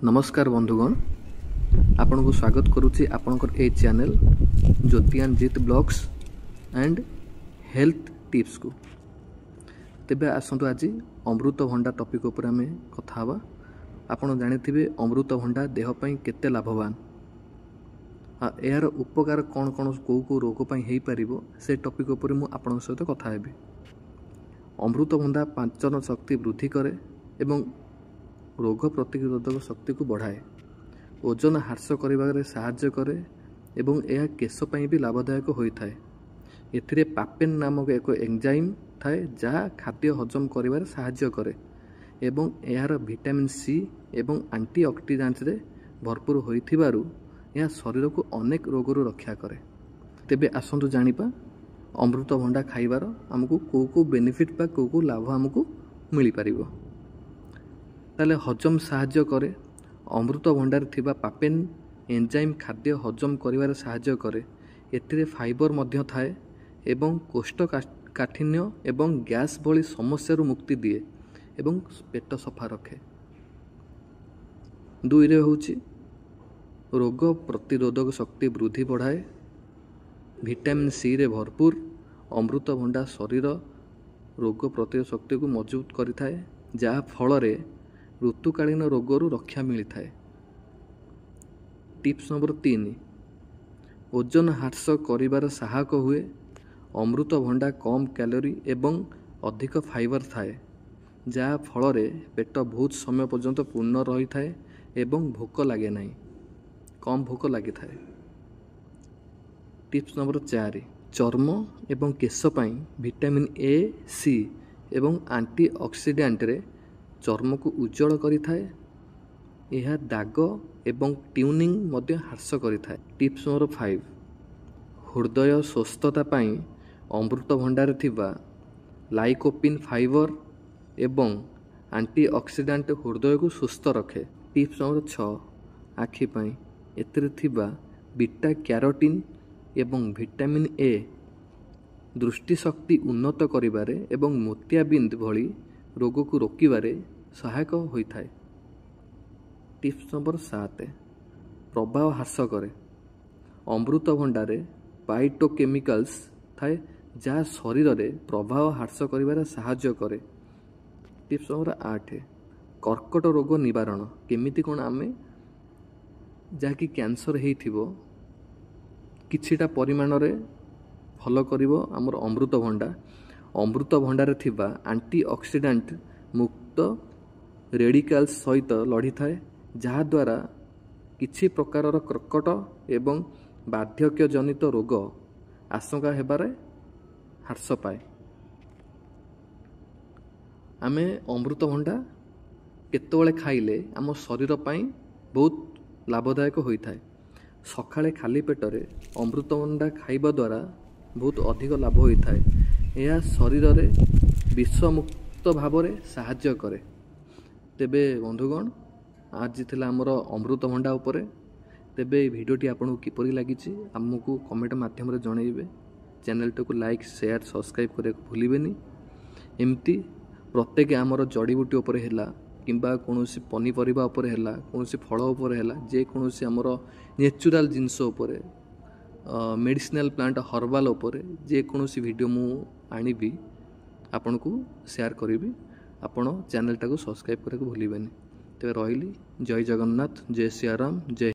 नमस्कार बंधुगण, आपण को स्वागत करुच्ची आपणकर ए चैनल ज्योतियानजीत ब्लॉग्स एंड हेल्थ टिप्स को। तेबे आसंतु आज अमृतभंडा टॉपिक उपर आमे कथा हवा। आपण जानिथिबे अमृतभंडा देह पई केते लाभवान, यार उपकार कौन कौन को रोग पई हेई परिबो से टॉपिक उपर मु आपण सहित कथा हेबी। अमृतभंडा पाचन शक्ति वृद्धि करे एवं रोग प्रतिरोधक शक्ति को बढ़ाए, ओजन ह्रास करिबारे सहाय्य करे एवं यह केश पई भी लाभदायक होइथाए। एथिरे पापेन नामक एक एंजाइम थाए जहाँ खाद्य हजम करिबारे सहाय्य करे एवं यार विटामिन सी एवं एंटीऑक्सीडेंट्स रे भरपूर होइथिबारु यह शरीर को अनेक रोगरु रक्षा करे। तेबे आसंतु जानिपा अमृतभंडा खाइबार हमकु को बेनिफिट बा को लाभ हमकु मिली परिबो। ताले हजम सहाय्य करे। अमृतभंडार थिबा पापेन एंजाइम खाद्य हजम करिबारे सहाय्य करे। एथिरे फाइबर मध्य थाए एवं कोष्ठकाठिन्य एवं गैस भली समस्या मुक्ति दिए एवं पेट सफा रखे। दुईरे होची रोग प्रतिरोधक शक्ति वृद्धि बढ़ाए। विटामिन सी रे भरपूर अमृतभंडा शरीर रोग प्रतिरोधक शक्ति को मजबूत करिथाए, जहाँ फल रे ऋतुकालीन रोगरु रक्षा मिलिथाए। टिप्स नंबर 3, ओजन ह्रास करिबार सहायक हुए। अमृतभंडा कम कैलोरी एवं अधिक फाइबर थाए, जहाँ फल रे पेट बहुत समय पर्यंत पूर्ण रही थाए एवं भोक लगे नहीं, कम भोक लगी थाए। टिप्स नंबर 4, चर्म एवं केश पई विटामिन ए सी एवं एंटीऑक्सीडेंट रे चर्म को उज्जवल करिथाए। यह दाग एवं ट्यूनिंग मध्य ह्रास करिथाए। टिप्स नंबर 5, हृदय स्वस्थता पई अमृतभंडार थिबा लाइकोपिन फाइबर एवं एंटीऑक्सीडेंट हृदय को सुस्थ रखे। टिप्स नंबर 6, आखि पई एथिरे थिबा बीटा कैरोटीन एवं विटामिन ए दृष्टि शक्ति उन्नत करिबारे एवं मोतियाबिंद भली रोग को रोकिबारे सहायक होइथाए। टिप्स नंबर 7, प्रभाव ह्रास करे। अमृतभंडारे फाइटोकेमिकल्स थाए जहाँ शरीर रे प्रभाव ह्रास करिबारे सहाय्य करे। टिप्स नंबर 8, कर्कट रोग निवारण। केमिति कोन आमे जहाँकि कैंसर हेइथिबो किछिटा परिमाण रे भल करिवो हमर अमृतभंडा। अमृतभंडारे थिबा एंटीऑक्सीडेंट मुक्त रेडिकल्स सहित लड़ी थाए, जहाँ द्वारा किछि प्रकारर कर्कट एवं बार्धक्य जनित रोग आशंका हेबारे ह्रास पाए। आमे अमृतभंडा केतेबेले खाइले आम शरीर पई बहुत लाभदायक होइथाए। सकाळे खाली पेटरे अमृतभंडा खाइबा द्वारा बहुत अधिक लाभ होइथाए। यह शरीर रे विषमुक्त भाव में सहाय्य करे। तेबे बंधुगण, आज थिला हमर अमृतभंडा उपरे। तेबे वीडियोटी आपको किपरि लागिछि हमकु कमेंट माध्यम रे जणाइबे। चैनल को लाइक शेयर सब्सक्राइब करे भूलिबेनी। एमती प्रत्येक आमर जड़ीबूटी उपरे हैला किंबा कोनोसी पनीपरिबा उपरे हैला, कोनोसी फल उपरे हैला, जे कोनोसी आमर नेचुरल जिंस उपरे, मेडिसिनल प्लांट हर्बाल उपरे जे कोनोसी वीडियो मु आनिबी आपन को शेयर करी। आपण चैनल टाको सब्सक्राइब करके भूलिबेनी। तेरे रहिली। जय जगन्नाथ, जय सियाराम, जय